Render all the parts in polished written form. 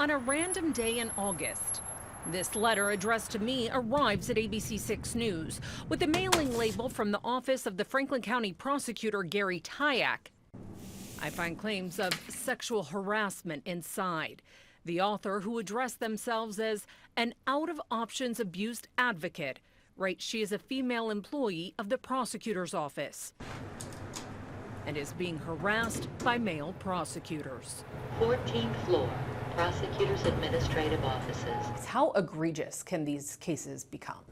on a random day in August. This letter addressed to me arrives at WSYX News with a mailing label from the office of the Franklin County Prosecutor Gary Tyack. I find claims of sexual harassment inside. The author, who addressed themselves as an out-of-options abused advocate, writes she is a female employee of the prosecutor's office and is being harassed by male prosecutors. 14th floor, Prosecutor's Administrative Offices. How egregious can these cases become?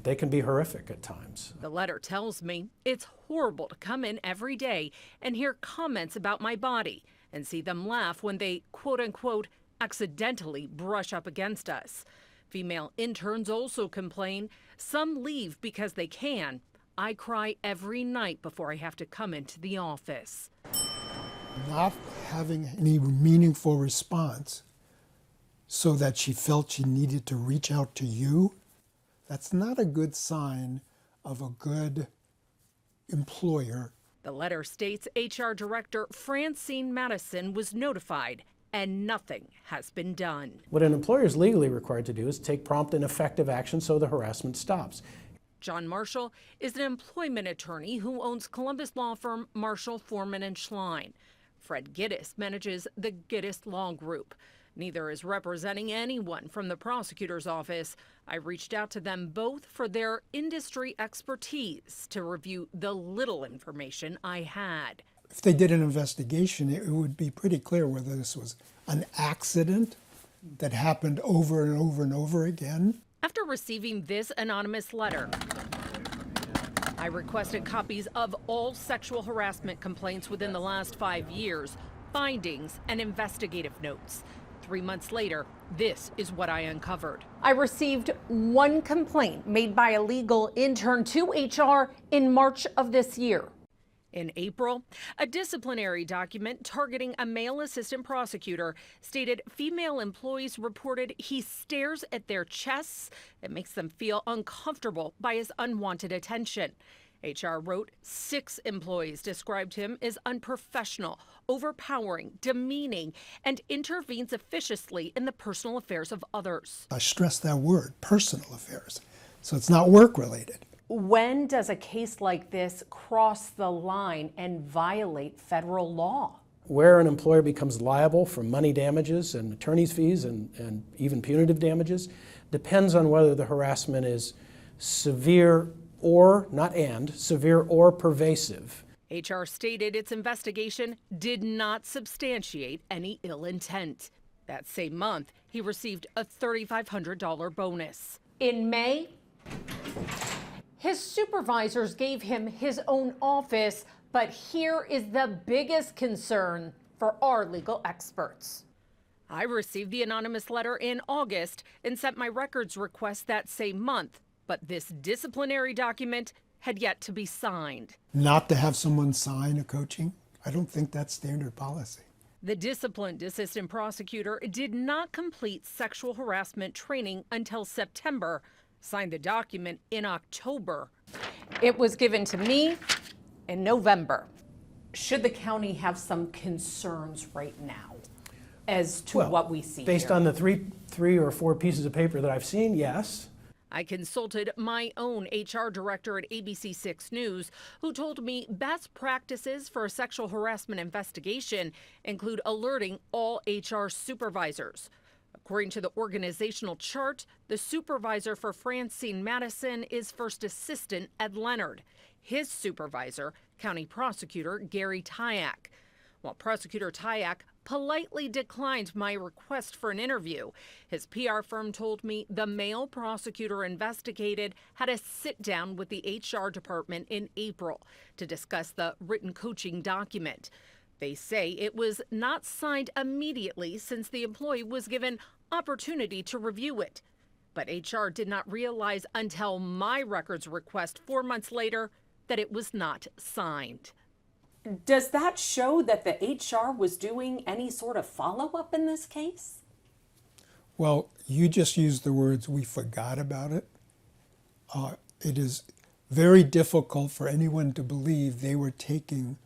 They can be horrific at times. The letter tells me it's horrible to come in every day and hear comments about my body and see them laugh when they, quote unquote, accidentally brush up against us. Female interns also complain. Some leave because they can. I cry every night before I have to come into the office. Not having any meaningful response so that she felt she needed to reach out to you, that's not a good sign of a good employer. The letter states HR Director Francine Madison was notified and nothing has been done. What an employer is legally required to do is take prompt and effective action so the harassment stops. John Marshall is an employment attorney who owns Columbus law firm Marshall, Foreman & Schlein. Fred Gittes manages the Gittes Law Group. Neither is representing anyone from the prosecutor's office. I reached out to them both for their industry expertise to review the little information I had. If they did an investigation, it would be pretty clear whether this was an accident that happened over and over and over again. After receiving this anonymous letter, I requested copies of all sexual harassment complaints within the last 5 years, findings, and investigative notes. 3 months later, this is what I uncovered. I received one complaint made by a legal intern to HR in March of this year. In April, a disciplinary document targeting a male assistant prosecutor stated female employees reported he stares at their chests and makes them feel uncomfortable by his unwanted attention. HR wrote 6 employees described him as unprofessional, overpowering, demeaning, and intervenes officiously in the personal affairs of others. I stress that word, personal affairs. So it's not work-related. When does a case like this cross the line and violate federal law? Where an employer becomes liable for money damages and attorney's fees and even punitive damages depends on whether the harassment is severe or, not and, severe or pervasive. HR stated its investigation did not substantiate any ill intent. That same month, he received a $3,500 bonus. In May, his supervisors gave him his own office, but here is the biggest concern for our legal experts. I received the anonymous letter in August and sent my records request that same month, but this disciplinary document had yet to be signed. Not to have someone sign a coaching, I don't think that's standard policy. The disciplined assistant prosecutor did not complete sexual harassment training until September, signed the document in October. It was given to me in November. Should the county have some concerns right now as to what we see based here? on the three or four pieces of paper that I've seen, yes. I consulted my own HR director at WSYX News, who told me best practices for a sexual harassment investigation include alerting all HR supervisors. According to the organizational chart, the supervisor for Francine Madison is First Assistant Ed Leonard. His supervisor, County Prosecutor Gary Tyack. While Prosecutor Tyack politely declined my request for an interview, his PR firm told me the male prosecutor investigated had a sit-down with the HR department in April to discuss the written coaching document. They say it was not signed immediately since the employee was given opportunity to review it. But HR did not realize until my records request 4 months later that it was not signed. Does that show that the HR was doing any sort of follow-up in this case? Well, you just used the words, "we forgot about it." It is very difficult for anyone to believe they were taking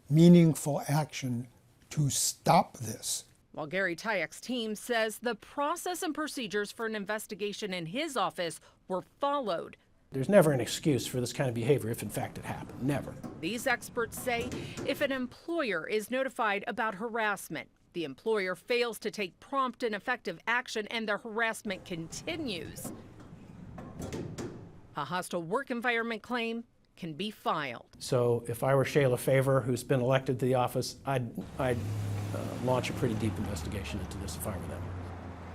meaningful action to stop this. While Gary Tyack's team says the process and procedures for an investigation in his office were followed. There's never an excuse for this kind of behavior if in fact it happened, never. These experts say if an employer is notified about harassment, the employer fails to take prompt and effective action and the harassment continues, a hostile work environment claim can be filed. So if I were Shayla Favor, who's been elected to the office, I'd launch a pretty deep investigation into this if I were them.